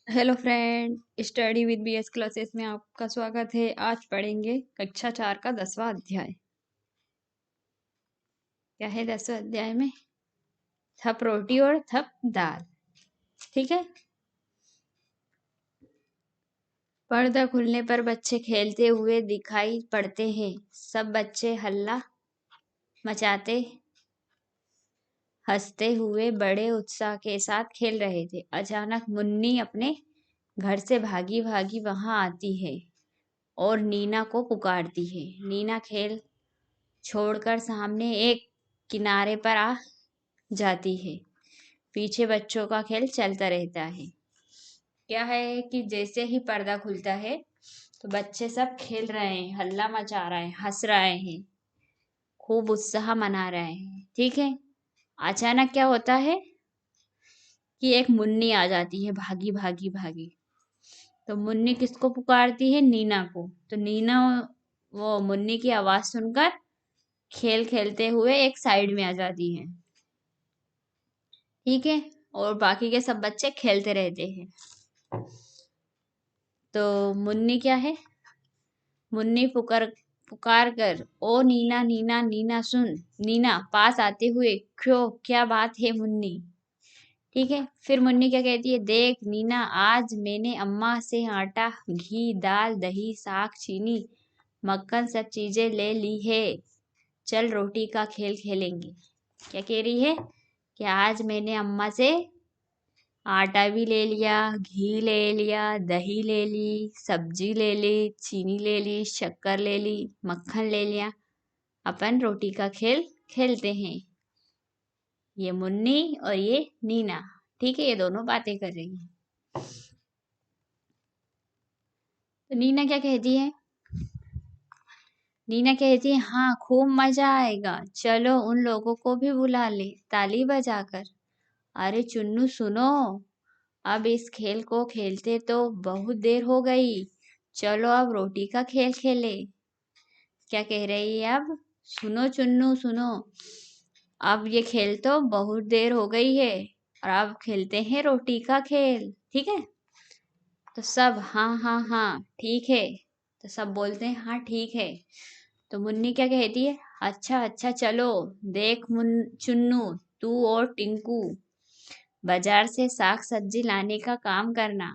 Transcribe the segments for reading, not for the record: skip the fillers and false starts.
Hello friend, study with BS classes में आपका स्वागत है। आज पढ़ेंगे कक्षा 4 का 10वां अध्याय। क्या है 10वें अध्याय में? थप रोटी और थप दाल। ठीक है। पर्दा खुलने पर बच्चे खेलते हुए दिखाई पड़ते हैं। सब बच्चे हल्ला मचाते हंसते हुए बड़े उत्साह के साथ खेल रहे थे। अचानक मुन्नी अपने घर से भागी भागी वहां आती है और नीना को पुकारती है। नीना खेल छोड़कर सामने एक किनारे पर आ जाती है। पीछे बच्चों का खेल चलता रहता है। क्या है कि जैसे ही पर्दा खुलता है तो बच्चे सब खेल रहे हैं, हल्ला मचा रहे हैं, हंस रहे हैं, खूब उत्साह मना रहे हैं। ठीक है। अचानक क्या होता है कि एक मुन्नी आ जाती है, भागी भागी भागी। तो मुन्नी किसको पुकारती है? नीना को। तो नीना वो मुन्नी की आवाज सुनकर खेल खेलते हुए एक साइड में आ जाती है। ठीक है। और बाकी के सब बच्चे खेलते रहते हैं। तो मुन्नी क्या है? मुन्नी पुकार कर, ओ नीना नीना नीना सुन। नीना पास आते हुए, क्यों, क्या बात है मुन्नी? ठीक है। फिर मुन्नी क्या कहती है? देख नीना, आज मैंने अम्मा से आटा, घी, दाल, दही, साग, चीनी, मक्खन सब चीजें ले ली है। चल रोटी का खेल खेलेंगे। क्या कह रही है? कि आज मैंने अम्मा से आटा भी ले लिया, घी ले लिया, दही ले ली, सब्जी ले ली, चीनी ले ली, शक्कर ले ली, मक्खन ले लिया। अपन रोटी का खेल खेलते हैं। ये मुन्नी और ये नीना। ठीक है। ये दोनों बातें कर रही हैं। तो नीना क्या कहती है? नीना कहती है, हाँ खूब मजा आएगा, चलो उन लोगों को भी बुला ले, ताली बजाकर। अरे चुन्नू सुनो, अब इस खेल को खेलते तो बहुत देर हो गई। चलो अब रोटी का खेल खेले। क्या कह रही है अब? सुनो चुन्नू सुनो, अब ये खेल तो बहुत देर हो गई है और अब खेलते हैं रोटी का खेल। ठीक है। तो सब हाँ हाँ हाँ ठीक है। तो सब बोलते हैं हाँ ठीक है। तो मुन्नी क्या कहती है? अच्छा अच्छा चलो। देख चुन्नू, तू और टिंकू बाजार से साग सब्जी लाने का काम करना।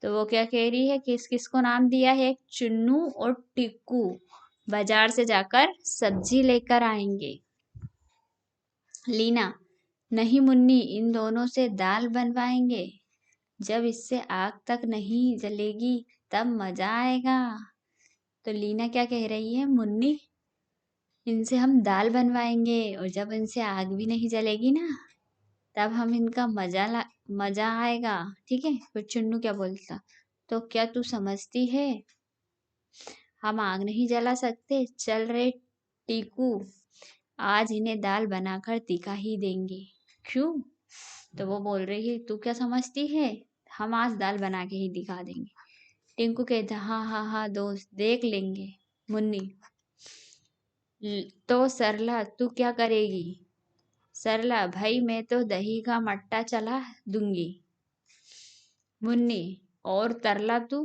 तो वो क्या कह रही है? किस किस को नाम दिया है? चुन्नू और टिक्कू बाजार से जाकर सब्जी लेकर आएंगे। लीना, नहीं मुन्नी, इन दोनों से दाल बनवाएंगे। जब इससे आग तक नहीं जलेगी तब मजा आएगा। तो लीना क्या कह रही है? मुन्नी, इनसे हम दाल बनवाएंगे और जब इनसे आग भी नहीं जलेगी ना तब हम इनका मजा आएगा। ठीक है। फिर चुन्नू क्या बोलता? तो क्या तू समझती है हम आग नहीं जला सकते? चल रे टीकू, आज इन्हें दाल बनाकर दिखा ही देंगे। क्यों? तो वो बोल रही है, तू क्या समझती है, हम आज दाल बना के ही दिखा देंगे। टिंकू कहता, हाँ हाँ हाँ दोस्त, देख लेंगे। मुन्नी, तो सरला तू क्या करेगी? सरला, भाई मैं तो दही का मट्टा चला दूंगी। मुन्नी, और तरला तू?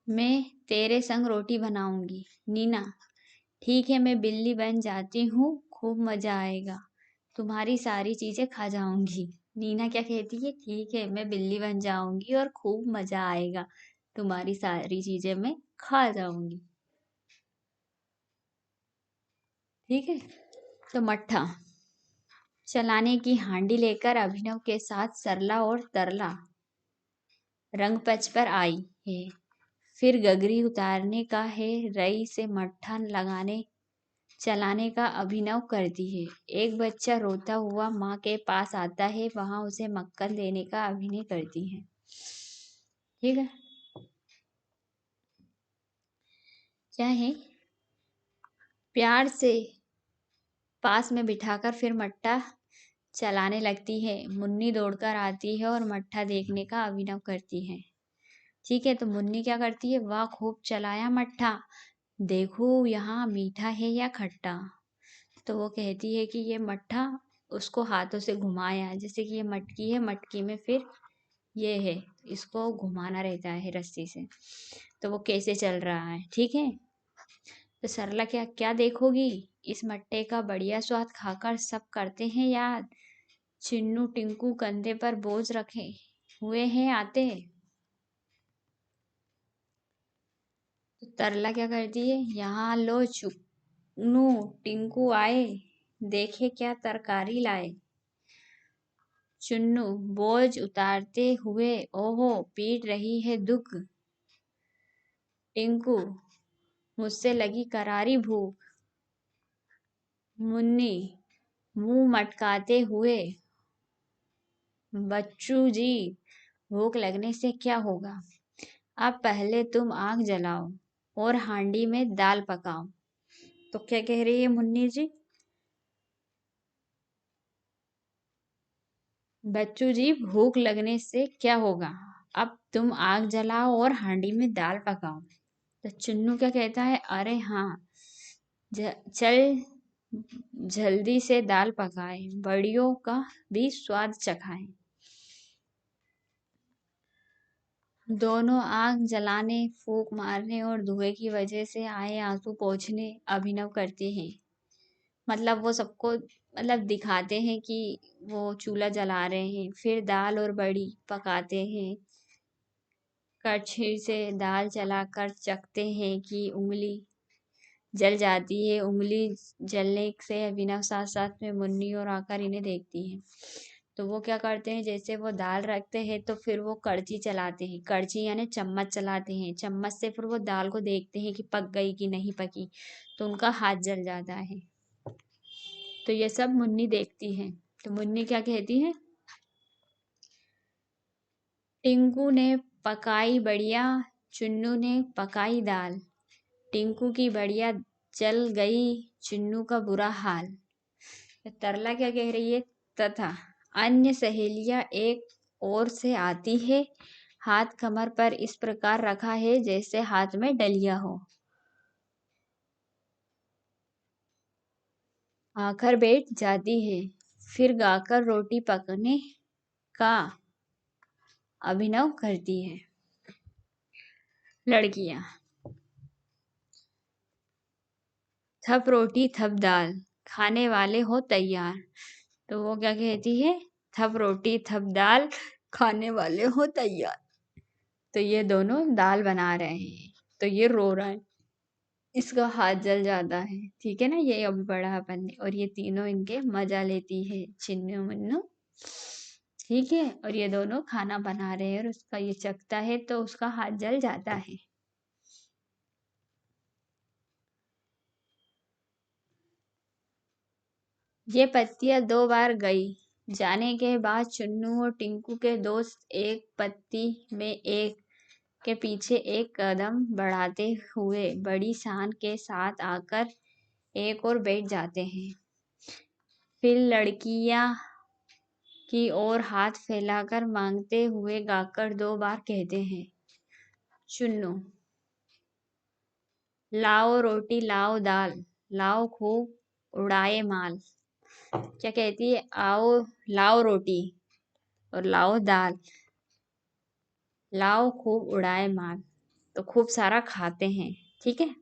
मैं तेरे संग रोटी बनाऊंगी। नीना, ठीक है मैं बिल्ली बन जाती हूँ, खूब मजा आएगा, तुम्हारी सारी चीजें खा जाऊंगी। नीना क्या कहती है? ठीक है मैं बिल्ली बन जाऊंगी और खूब मजा आएगा, तुम्हारी सारी चीजें मैं खा जाऊंगी। ठीक है। तो मट्ठा चलाने की हांडी लेकर अभिनव के साथ सरला और तरला रंगपंच पर आई है। फिर गगरी उतारने का है, रई से मट्ठा लगाने चलाने का अभिनव करती है। एक बच्चा रोता हुआ माँ के पास आता है, वहां उसे मक्खन देने का अभिनय करती है। ठीक है। क्या है? प्यार से पास में बिठाकर फिर मट्टा चलाने लगती है। मुन्नी दौड़कर आती है और मट्ठा देखने का अभिनव करती है। ठीक है। तो मुन्नी क्या करती है? वाह खूब चलाया मट्ठा, देखो यहाँ मीठा है या खट्टा। तो वो कहती है कि ये मट्ठा उसको हाथों से घुमाया, जैसे कि ये मटकी है, मटकी में फिर ये है, इसको घुमाना रहता है रस्सी से, तो वो कैसे चल रहा है, ठीक है। तो सरला क्या क्या देखोगी, इस मट्टे का बढ़िया स्वाद खाकर सब करते हैं याद, चिन्नू टिंकू कंधे पर बोझ रखे हुए हैं आते। तो तरला क्या करती है, यहाँ लो चुन्नू टिंकू आए, देखे क्या तरकारी लाए। चुन्नू बोझ उतारते हुए, ओहो पीट रही है दुख। टिंकू मुझसे लगी करारी भूख। मुन्नी मुंह मटकाते हुए, बच्चू जी भूख लगने से क्या होगा, अब पहले तुम आग जलाओ और हांडी में दाल पकाओ। तो क्या कह रही है मुन्नी जी, बच्चू जी भूख लगने से क्या होगा, अब तुम आग जलाओ और हांडी में दाल पकाओ। तो चुन्नू क्या कहता है, अरे हाँ, चल जल्दी से दाल पकाए, बड़ियों का भी स्वाद चखाए। दोनों आग जलाने, फूंक मारने और धुएं की वजह से आए आंसू पोंछने अभिनव करते हैं। मतलब वो सबको मतलब दिखाते हैं कि वो चूल्हा जला रहे हैं, फिर दाल और बड़ी पकाते हैं, कड़छी से दाल चलाकर चखते हैं कि उंगली जल जाती है। उंगली जलने से अभिनव साथ साथ में मुन्नी और आकर इन्हें देखती है। तो वो क्या करते हैं, जैसे वो दाल रखते हैं तो फिर वो कड़छी चलाते हैं, कड़छी यानी चम्मच चलाते हैं, चम्मच से फिर वो दाल को देखते हैं कि पक गई कि नहीं पकी, तो उनका हाथ जल जाता है। तो ये सब मुन्नी देखती है। तो मुन्नी क्या कहती है, टिंकू ने पकाई बढ़िया, चुन्नू ने पकाई दाल, टिंकू की बढ़िया जल गई, चुन्नू का बुरा हाल। तो तरला क्या कह रही है, तथा अन्य सहेलियां एक ओर से आती है, हाथ कमर पर इस प्रकार रखा है जैसे हाथ में डलिया हो, आकर बैठ जाती है, फिर गाकर रोटी पकने का अभिनव करती है। लड़कियां, थप रोटी थप दाल, खाने वाले हो तैयार। तो वो क्या कहती है, थप रोटी थप दाल, खाने वाले हो तैयार। तो ये दोनों दाल बना रहे हैं, तो ये रो रहा है, इसका हाथ जल जाता है, ठीक है ना, ये अभी पढ़ा अपन ने। और ये तीनों इनके मजा लेती है, चिन्नू मुन्नू, ठीक है। और ये दोनों खाना बना रहे हैं और उसका ये चखता है तो उसका हाथ जल जाता है। ये पत्तियां 2 बार गई, जाने के बाद चुन्नू और टिंकू के दोस्त एक पत्ती में एक के पीछे एक कदम बढ़ाते हुए बड़ी शान के साथ आकर एक और बैठ जाते हैं। फिर लड़कियां की ओर हाथ फैलाकर मांगते हुए गाकर 2 बार कहते हैं, चुन्नू लाओ रोटी लाओ दाल, लाओ खूब उड़ाए माल। क्या कहती है, आओ लाओ रोटी और लाओ दाल, लाओ खूब उड़ाए माल, तो खूब सारा खाते हैं, ठीक है।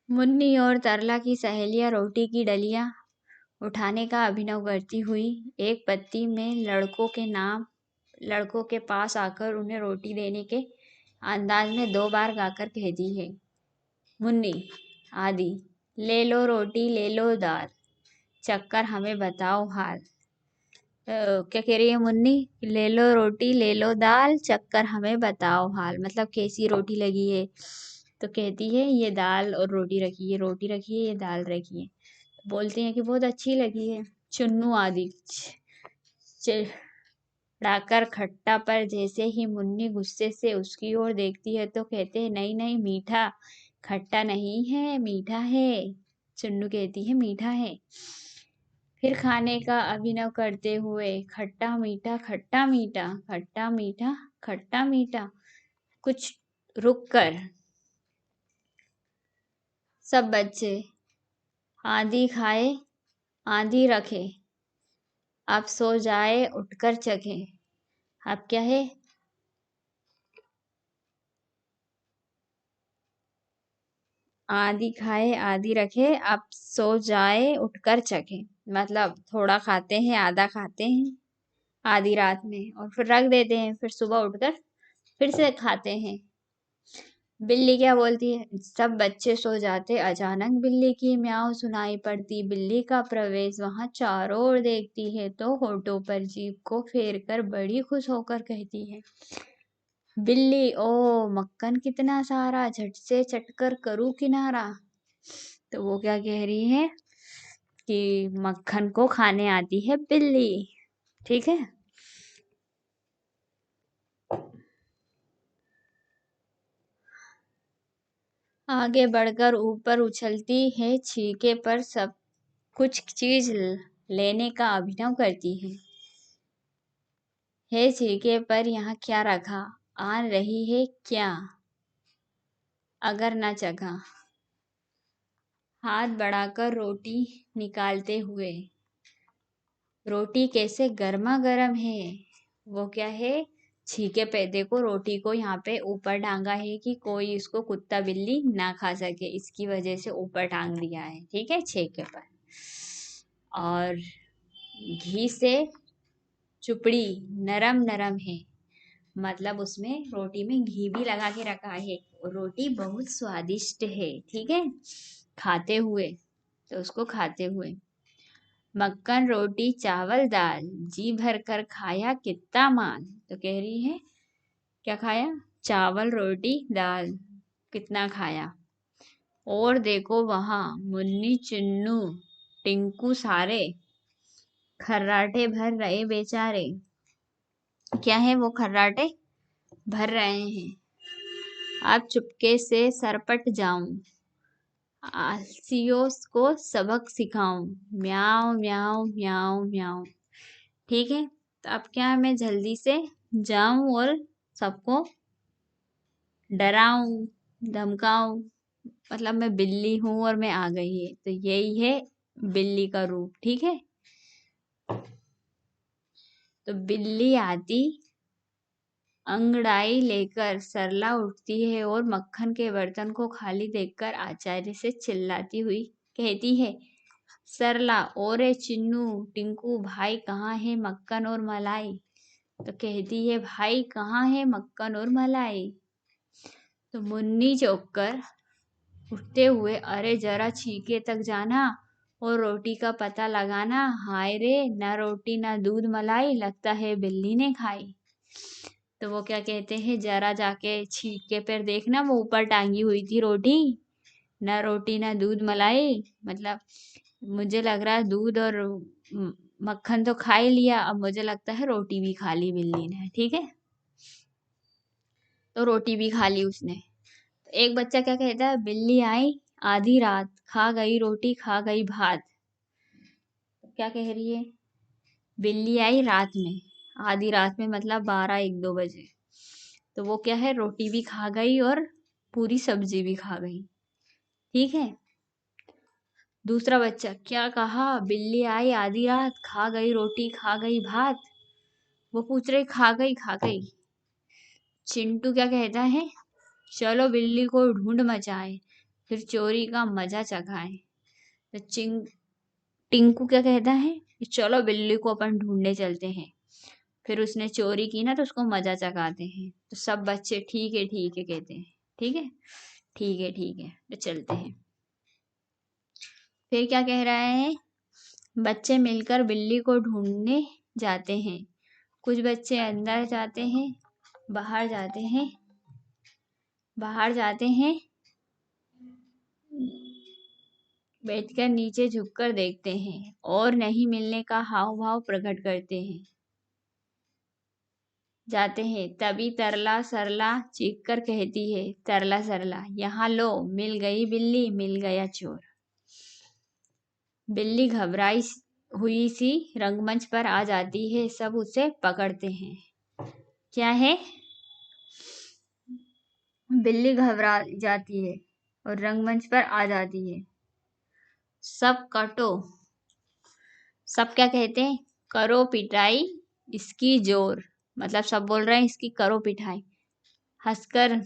मुन्नी और तरला की सहेलियां रोटी की डलियां उठाने का अभिनव करती हुई एक पत्ती में लड़कों के पास आकर उन्हें रोटी देने के अंदाज में 2 बार गाकर कहती है, मुन्नी आदि ले लो रोटी ले लो दाल, चक्कर हमें बताओ हाल। क्या कह रही है मुन्नी, ले लो रोटी ले लो दाल, चक्कर हमें बताओ हाल, मतलब कैसी रोटी लगी है। तो कहती है, ये दाल और रोटी रखी है, रोटी रखी है, ये दाल रखी है। बोलते हैं कि बहुत अच्छी लगी है। चुन्नू आदि चिढ़ाकर खट्टा, पर जैसे ही मुन्नी गुस्से से उसकी ओर देखती है तो कहते हैं, नहीं नहीं मीठा, खट्टा नहीं है मीठा है। चुन्नू कहती है मीठा है। फिर खाने का अभिनव करते हुए, खट्टा मीठा खट्टा मीठा, खट्टा मीठा खट्टा मीठा, कुछ रुक कर सब बच्चे आधी खाए आधी रखे, अब सो जाए उठकर चखे। अब क्या है? आधी खाए आधी रखे, अब सो जाए उठकर चखे। मतलब थोड़ा खाते हैं, आधा खाते हैं आधी रात में और फिर रख देते हैं, फिर सुबह उठकर फिर से खाते हैं। बिल्ली क्या बोलती है? सब बच्चे सो जाते, अचानक बिल्ली की म्याऊं सुनाई पड़ती। बिल्ली का प्रवेश वहां चारों ओर देखती है तो होठों पर जीभ को फेर कर बड़ी खुश होकर कहती है, बिल्ली ओ मक्खन कितना सारा, झट से चटकर करूँ किनारा। तो वो क्या कह रही है कि मक्खन को खाने आती है बिल्ली। ठीक है। आगे बढ़कर ऊपर उछलती है, छीके पर सब कुछ चीज लेने का अभिनव करती है। हे छीके पर यहाँ क्या रखा, आन रही है क्या, अगर न चखा। हाथ बढ़ाकर रोटी निकालते हुए, रोटी कैसे गर्मा गर्म है। वो क्या है? छीके पे देखो, रोटी को यहाँ पे ऊपर टांगा है कि कोई इसको कुत्ता बिल्ली ना खा सके, इसकी वजह से ऊपर टांग दिया है। ठीक है, छीके पर। और घी से चुपड़ी नरम नरम है, मतलब उसमें रोटी में घी भी लगा के रखा है और रोटी बहुत स्वादिष्ट है। ठीक है, खाते हुए, तो उसको खाते हुए, मक्खन रोटी चावल दाल, जी भर कर खाया कितना माल। तो कह रही है क्या खाया? चावल रोटी दाल, कितना खाया। और देखो वहां मुन्नी चुन्नू टिंकू सारे खर्राटे भर रहे बेचारे। क्या है? वो खर्राटे भर रहे हैं। अब चुपके से सरपट जाऊं, आलसियों को सबक सिखाऊं, म्याऊं म्याऊं म्याऊं म्याऊं। ठीक है, तो अब क्या है, मैं जल्दी से जाऊं और सबको डराऊं धमकाऊं। मतलब मैं बिल्ली हूं और मैं आ गई है, तो यही है बिल्ली का रूप। ठीक है, तो बिल्ली आती अंगड़ाई लेकर, सरला उठती है और मक्खन के बर्तन को खाली देखकर आचार्य से चिल्लाती हुई कहती है, सरला ओरे चिन्नू टिंकू भाई कहाँ है मक्खन और मलाई। तो कहती है, भाई कहाँ है मक्खन और मलाई। तो मुन्नी चौंक कर उठते हुए, अरे जरा छीके तक जाना और रोटी का पता लगाना। हाय रे, ना रोटी ना दूध मलाई, लगता है बिल्ली ने खाई। तो वो क्या कहते हैं, जरा जाके छीके पर देखना, वो ऊपर टांगी हुई थी रोटी, ना रोटी ना दूध मलाई। मतलब मुझे लग रहा है दूध और मक्खन तो खा ही लिया, अब मुझे लगता है रोटी भी खा ली बिल्ली ने। ठीक है, तो रोटी भी खा ली उसने। तो एक बच्चा क्या कहता है, बिल्ली आई आधी रात, खा गई रोटी खा गई भात। तो क्या कह रही है? बिल्ली आई रात में, आधी रात में मतलब 12-1-2 बजे। तो वो क्या है, रोटी भी खा गई और पूरी सब्जी भी खा गई। ठीक है, दूसरा बच्चा क्या कहा, बिल्ली आई आधी रात, खा गई रोटी खा गई भात। वो पूछ रहे, खा गई खा गई। चिंटू क्या कहता है, चलो बिल्ली को ढूंढ मचाए, फिर चोरी का मजा चखाए। तो टिंकू क्या कहता है कि चलो बिल्ली को अपन ढूंढने चलते हैं, फिर उसने चोरी की ना तो उसको मजा चखाते हैं। तो सब बच्चे ठीक है कहते हैं। ठीक है, ठीक है, तो चलते हैं। फिर क्या कह रहा है, बच्चे मिलकर बिल्ली को ढूंढने जाते हैं। कुछ बच्चे अंदर जाते हैं, बाहर जाते हैं, बाहर जाते हैं, बैठकर नीचे झुककर देखते हैं और नहीं मिलने का हाव भाव प्रकट करते हैं। जाते हैं, तभी तरला सरला चीख कर कहती है, तरला सरला यहाँ लो, मिल गई बिल्ली मिल गया चोर। बिल्ली घबराई हुई सी रंगमंच पर आ जाती है, सब उसे पकड़ते हैं। क्या है? बिल्ली घबरा जाती है और रंगमंच पर आ जाती है, सब कटो। सब क्या कहते हैं? करो पिटाई इसकी जोर। मतलब सब बोल रहे हैं इसकी करो पिटाई। हंसकर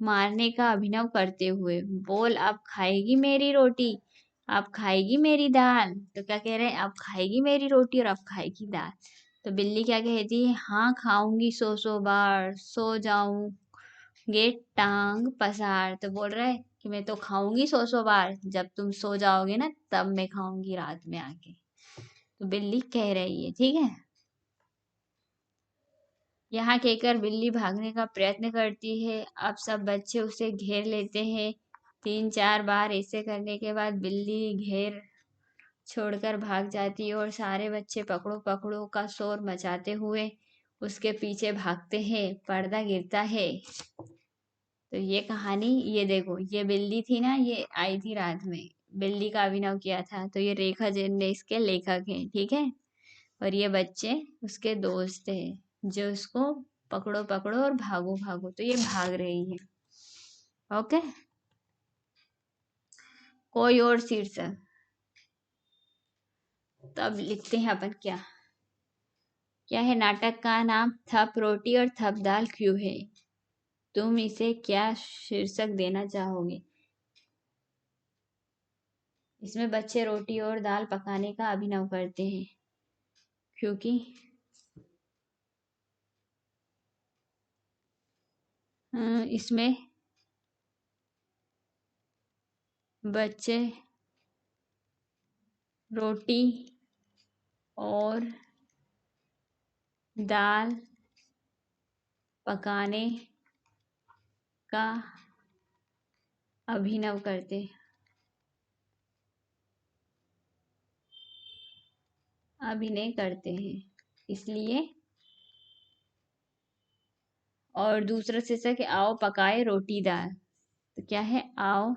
मारने का अभिनव करते हुए, बोल अब खाएगी मेरी रोटी, अब खाएगी मेरी दाल। तो क्या कह रहे हैं? अब खाएगी मेरी रोटी और अब खाएगी दाल। तो बिल्ली क्या कहती है? हाँ खाऊंगी सौ सौ बार, सो जाऊंगे टांग पसार। तो बोल रहा है कि मैं तो खाऊंगी सौ सौ बार, जब तुम सो जाओगे ना तब मैं खाऊंगी रात में आके। तो बिल्ली कह रही है, ठीक है। यहाँ कहकर बिल्ली भागने का प्रयत्न करती है। अब सब बच्चे उसे घेर लेते हैं। 3-4 बार ऐसे करने के बाद बिल्ली घेर छोड़कर भाग जाती है और सारे बच्चे पकड़ो पकड़ो का शोर मचाते हुए उसके पीछे भागते हैं। पर्दा गिरता है। तो ये कहानी, ये देखो, ये बिल्ली थी ना, ये आई थी रात में। बिल्ली का अभिनव किया था। तो ये रेखा जैन ने इसके लेखक हैं, ठीक है। और ये बच्चे उसके दोस्त हैं जो उसको पकड़ो पकड़ो और भागो भागो। तो ये भाग रही है। ओके। कोई और शीर्षक। तब लिखते हैं अपन क्या क्या है। नाटक का नाम थप रोटी और थप दाल क्यों है? तुम इसे क्या शीर्षक देना चाहोगे? इसमें बच्चे रोटी और दाल पकाने का अभिनव करते हैं क्योंकि इसमें बच्चे रोटी और दाल पकाने का अभिनव करते अभिनय करते हैं इसलिए। और दूसरा शीर्षक है आओ पकाए रोटी दाल। तो क्या है? आओ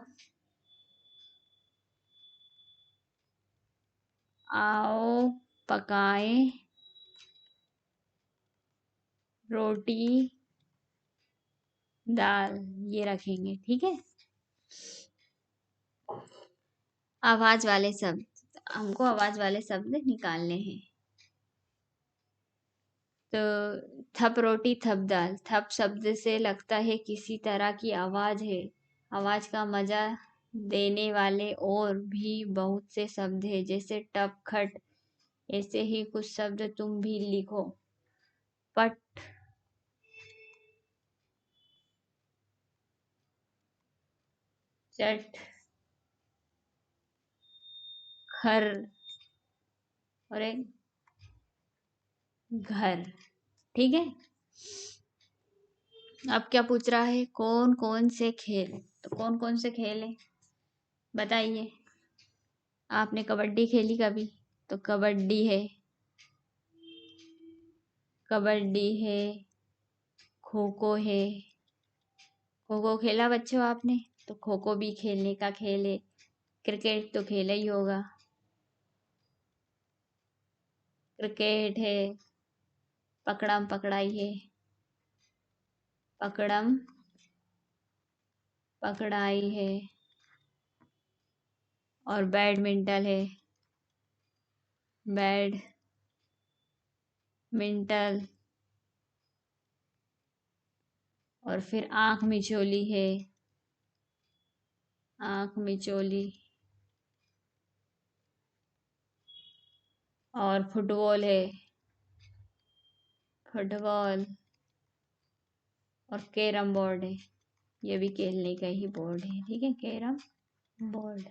आओ पकाए रोटी दाल, ये रखेंगे, ठीक है। आवाज वाले शब्द, हमको आवाज वाले शब्द निकालने हैं। तो थप रोटी थप दाल। थप शब्द से लगता है किसी तरह की आवाज है। आवाज का मजा देने वाले और भी बहुत से शब्द है, जैसे टप खट। ऐसे ही कुछ शब्द तुम भी लिखो। पट, चट, खर और एक घर, ठीक है। अब क्या पूछ रहा है? कौन कौन से खेल। तो कौन कौन से खेल है बताइए। आपने कबड्डी खेली कभी? तो कबड्डी है, कबड्डी है, खो खो है। खो खो खेला बच्चों आपने? तो खो खो भी खेलने का खेल है। क्रिकेट तो खेला ही होगा। क्रिकेट है। पकड़म पकड़ाई है। पकड़म पकड़ाई है। और बैडमिंटन है। बैडमिंटन। और फिर आंख मिचोली है। आंख मिचोली। और फुटबॉल है। फुटबॉल। और कैरम बोर्ड है। ये भी खेलने का ही बोर्ड है, ठीक है, कैरम बोर्ड।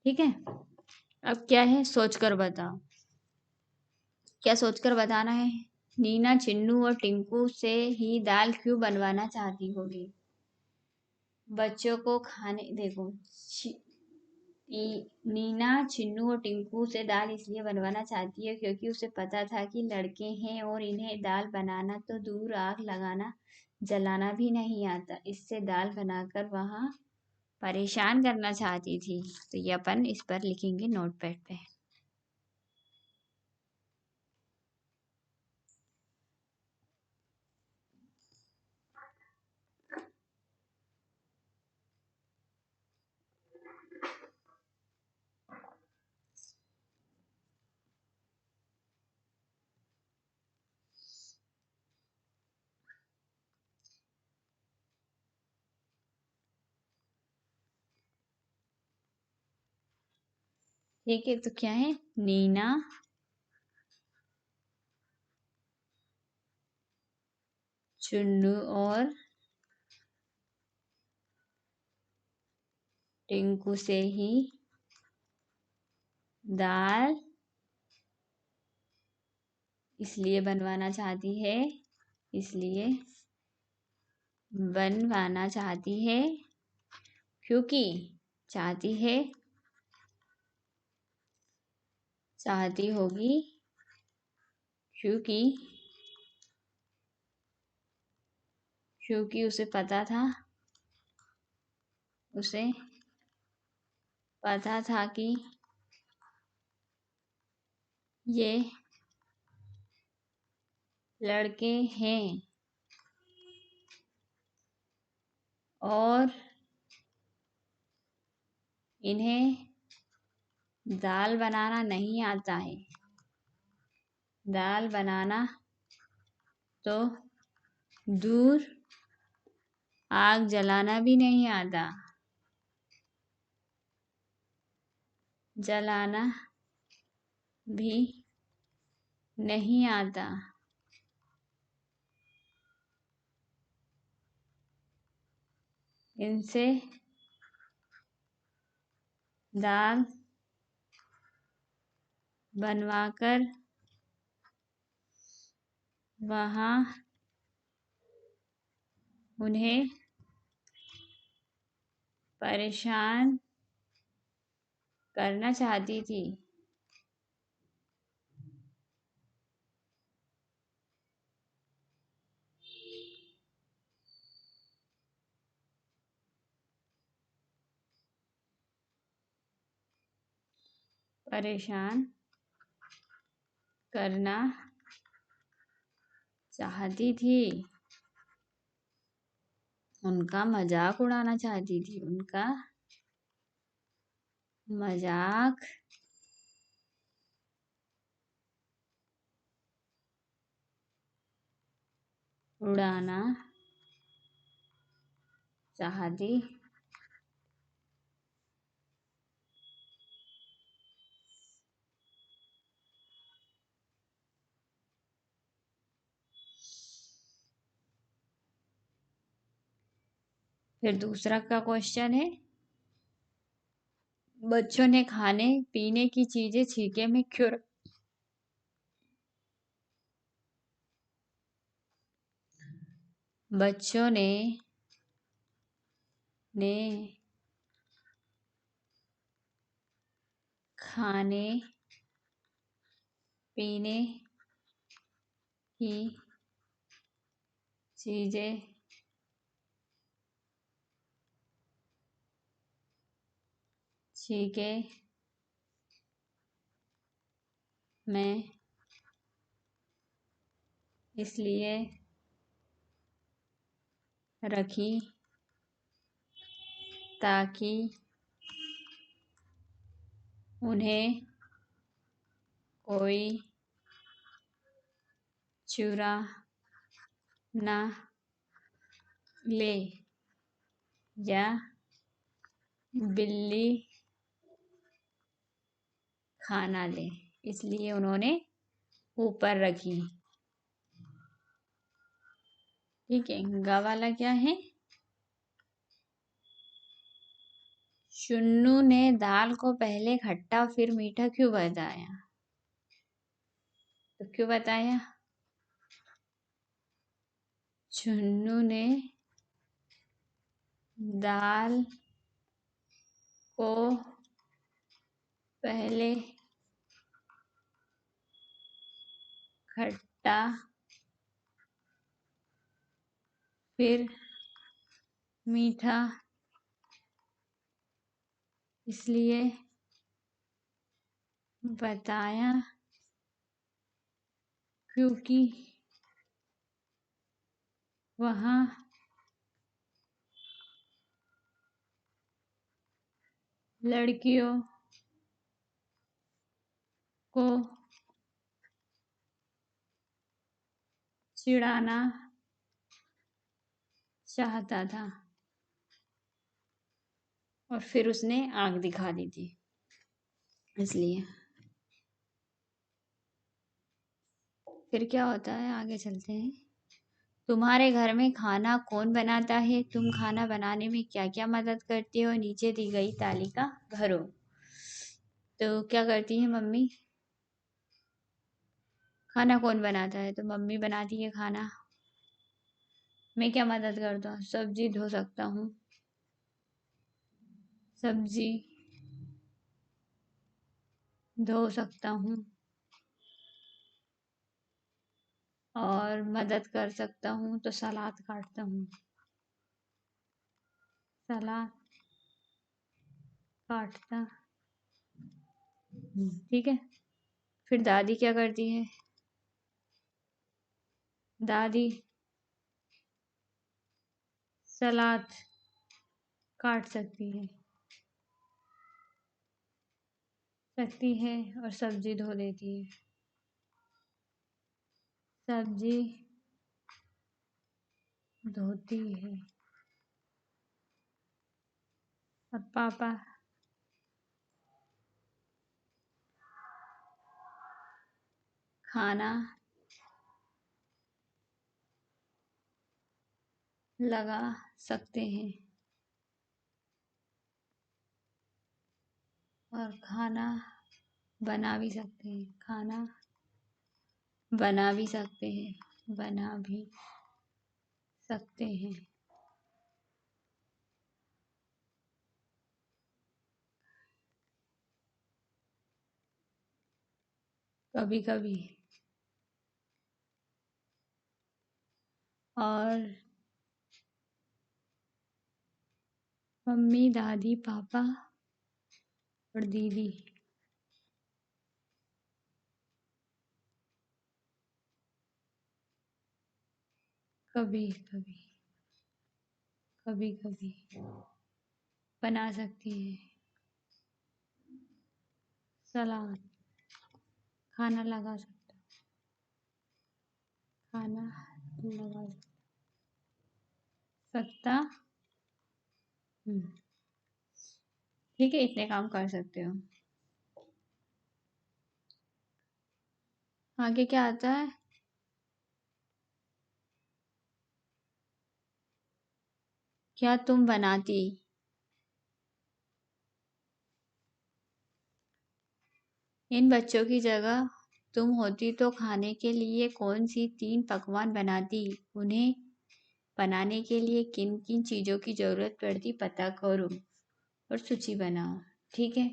ठीक है। अब क्या है? सोच कर बताओ। क्या सोचकर बताना है? नीना चिन्नू और टिंकू से ही दाल क्यों बनवाना चाहती होगी? बच्चों को खाने देखो। नीना चिन्नू और टिंकू से दाल इसलिए बनवाना चाहती है क्योंकि उसे पता था कि लड़के हैं और इन्हें दाल बनाना तो दूर आग लगाना जलाना भी नहीं आता। इससे दाल बनाकर वहाँ परेशान करना चाहती थी। तो ये अपन इस पर लिखेंगे नोटपैड पे। ठीक है, तो क्या है? नीना चुन्नू और टिंकू से ही दाल इसलिए बनवाना चाहती है, इसलिए बनवाना चाहती है क्योंकि चाहती है, चाहती होगी क्योंकि क्योंकि उसे पता था कि ये लड़के हैं और इन्हें दाल बनाना नहीं आता है। दाल बनाना तो दूर, आग जलाना भी नहीं आता। जलाना भी नहीं आता। इनसे दाल बनवाकर वहाँ उन्हें परेशान करना चाहती थी। परेशान करना चाहती थी। उनका मजाक उड़ाना चाहती थी। उनका मजाक उड़ाना चाहती फिर दूसरा का क्वेश्चन है, बच्चों ने खाने पीने की चीजें छीके में क्यों बच्चों ने खाने पीने की चीजें छीके में इसलिए रखी ताकि उन्हें कोई चुरा ना ले या बिल्ली खाना ले, इसलिए उन्होंने ऊपर रखी। ठीक है, ग वाला क्या है? चुन्नू ने दाल को पहले खट्टा फिर मीठा क्यों बताया? तो क्यों बताया? चुन्नू ने दाल को पहले खट्टा फिर मीठा इसलिए बताया क्योंकि वहाँ लड़कियों को चिढ़ाना चाहता था और फिर उसने आग दिखा दी थी। इसलिए। फिर क्या होता है, आगे चलते हैं। तुम्हारे घर में खाना कौन बनाता है? तुम खाना बनाने में क्या क्या मदद करती हो? नीचे दी गई तालिका भरो। तो क्या करती है मम्मी? खाना कौन बनाता है? तो मम्मी बनाती है खाना। मैं क्या मदद करता हूँ? सब्जी धो सकता हूँ, सब्जी धो सकता हूँ, और मदद कर सकता हूँ तो सलाद काटता हूँ, सलाद काटता हूँ। ठीक है। फिर दादी क्या करती है? दादी सलाद काट सकती है और सब्जी धो देती है। सब्जी धोती है। और पापा खाना लगा सकते हैं और खाना बना भी सकते हैं। खाना बना भी सकते हैं, बना भी सकते हैं। कभी कभी। और मम्मी, दादी, पापा और दीदी कभी कभी, कभी कभी बना सकती है सलाद। खाना लगा सकता, खाना लगा सकता। ठीक है, इतने काम कर सकते हो। आगे क्या आता है? क्या तुम बनाती? इन बच्चों की जगह तुम होती तो खाने के लिए कौन सी 3 पकवान बनाती? उन्हें बनाने के लिए किन किन चीज़ों की ज़रूरत पड़ती पता करो और सूची बनाओ। ठीक है।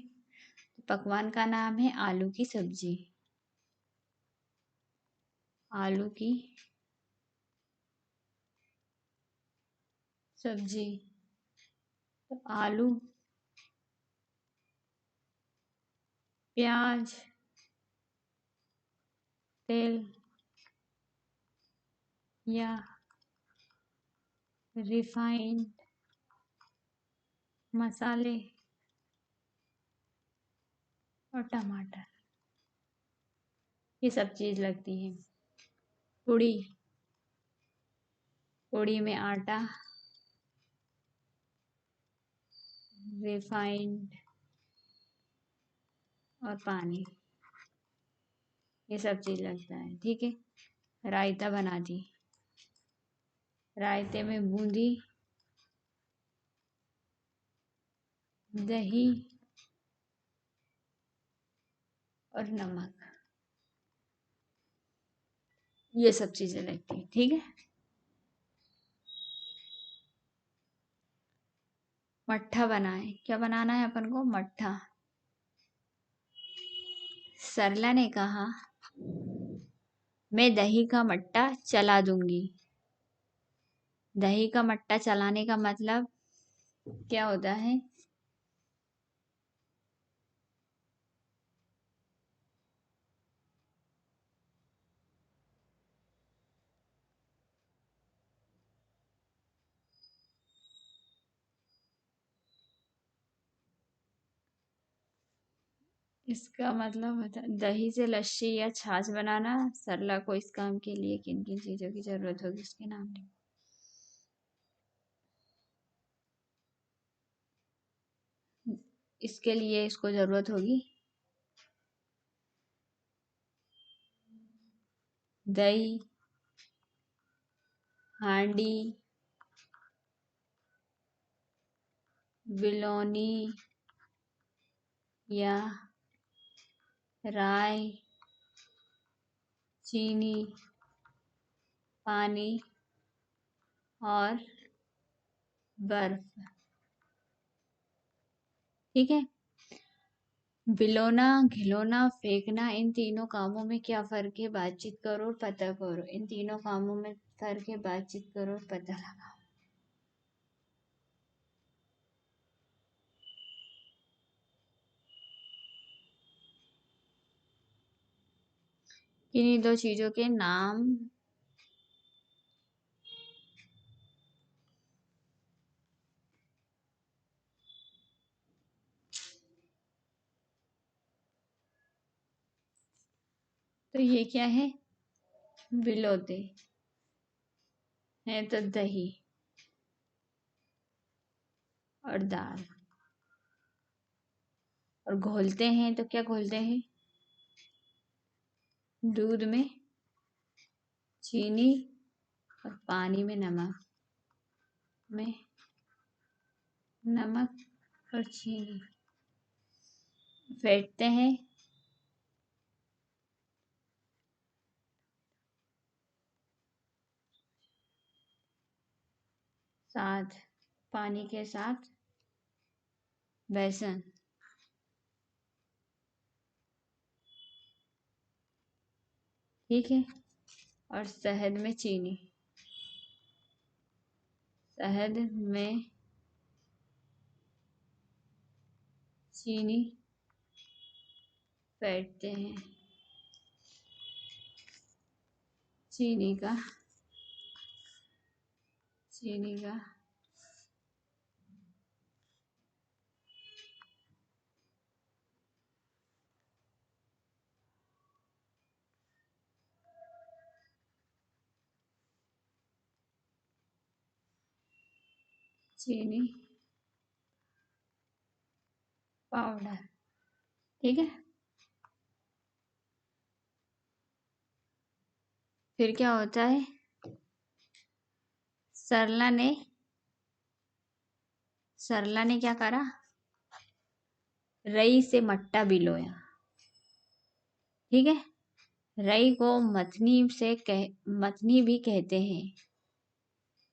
पकवान का नाम है आलू की सब्जी। आलू की सब्जी। तो आलू, प्याज, तेल या रिफाइंड मसाले और टमाटर, ये सब चीज़ लगती है। पूड़ी, पूड़ी में आटा, रिफाइंड और पानी, ये सब चीज़ लगता है। ठीक है। रायता बना दी। रायते में बूंदी, दही और नमक, ये सब चीज़ें लगती है। ठीक है। मट्ठा बनाए। क्या बनाना है अपन को? मट्ठा। सरला ने कहा, मैं दही का मट्टा चला दूंगी। दही का मट्टा चलाने का मतलब क्या होता है? इसका मतलब होता है दही से लस्सी या छाछ बनाना। सरला को इस काम के लिए किन किन चीजों की जरूरत होगी, उसके नाम लिखो। इसके लिए इसको जरूरत होगी दही, हांडी, बिलोनी या राई, चीनी, पानी और बर्फ। ठीक है। बिलोना, घिलौना, फेंकना, इन तीनों कामों में क्या फर्क है? बातचीत करो और पता करो। इन तीनों कामों में फर्क है, बातचीत करो और पता लगाओ। किन्हीं दो चीजों के नाम तो ये क्या है? बिलोते हैं तो दही और दाल, और घोलते हैं तो क्या घोलते हैं? दूध में चीनी और पानी में में नमक और चीनी। फेंटते हैं साथ, पानी के साथ बेसन। ठीक है। और शहद में चीनी, शहद में चीनी फेंटते हैं। चीनी का चीनी का चीनी पाउडर। ठीक है। फिर क्या होता है? सरला ने सरला ने क्या करा? रई से मट्टा भिगोया। ठीक है। रई को मथनी भी कहते हैं।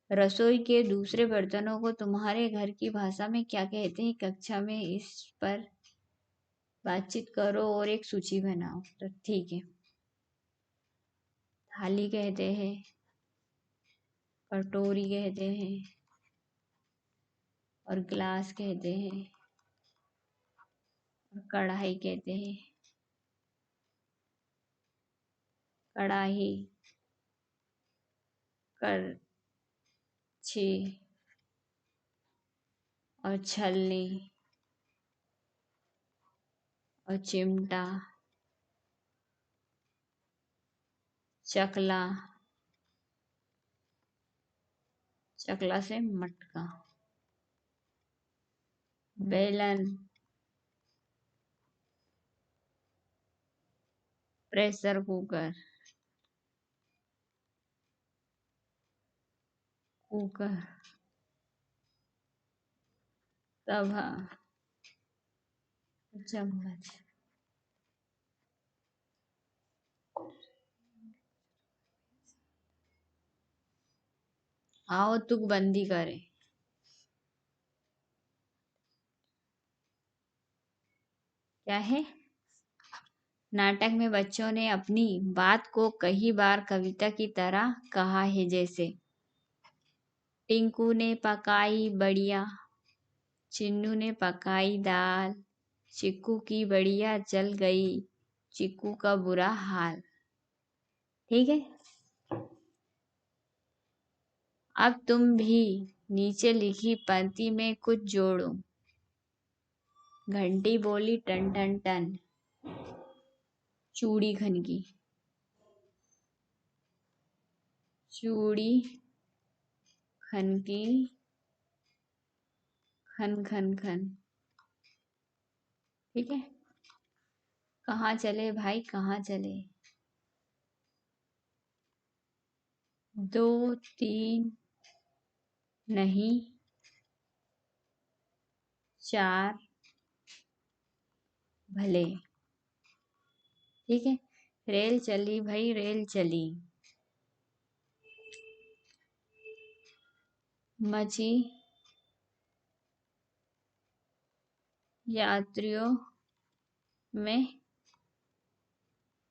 रसोई के दूसरे बर्तनों को तुम्हारे घर की भाषा में क्या कहते हैं? कक्षा में इस पर बातचीत करो और एक सूची बनाओ। तो ठीक है। थाली कहते हैं, कटोरी कहते हैं, और ग्लास कहते हैं, और कढ़ाई कहते हैं। कढ़ाई, करछी और छलनी और चिमटा, चकला, चकला से मटका, बेलन, प्रेशर कुकर, कुकर, तवा, चम्मच। आओ तुकबंदी करें। क्या है? नाटक में बच्चों ने अपनी बात को कई बार कविता की तरह कहा है, जैसे टिंकू ने पकाई बढ़िया, चिन्नू ने पकाई दाल, चिक्कू की बढ़िया जल गई, चिक्कू का बुरा हाल। ठीक है। अब तुम भी नीचे लिखी पंक्ति में कुछ जोड़ो। घंटी बोली टन टन टन, चूड़ी खनकी, चूड़ी खनकी, खन खन खन। ठीक है। कहाँ चले भाई, कहाँ चले? दो तीन नहीं, चार भले। ठीक है। रेल चली भाई, रेल चली, मची यात्रियों में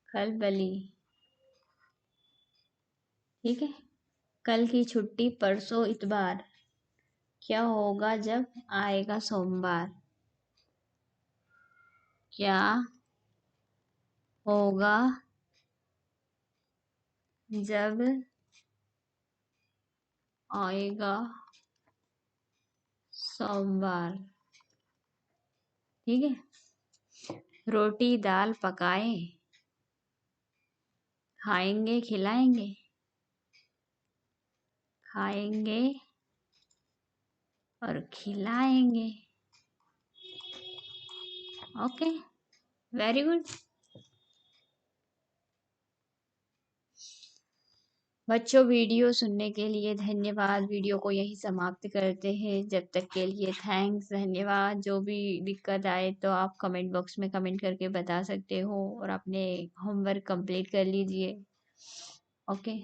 खलबली। ठीक है। कल की छुट्टी, परसों इतबार, क्या होगा जब आएगा सोमवार? क्या होगा जब आएगा सोमवार? ठीक है। रोटी दाल पकाए, खाएंगे खिलाएंगे, खाएंगे और खिलाएंगे। Okay, very good. बच्चों, वीडियो सुनने के लिए धन्यवाद। वीडियो को यही समाप्त करते हैं। जब तक के लिए थैंक्स, धन्यवाद। जो भी दिक्कत आए तो आप कमेंट बॉक्स में कमेंट करके बता सकते हो, और अपने होमवर्क कंप्लीट कर लीजिए। ओके।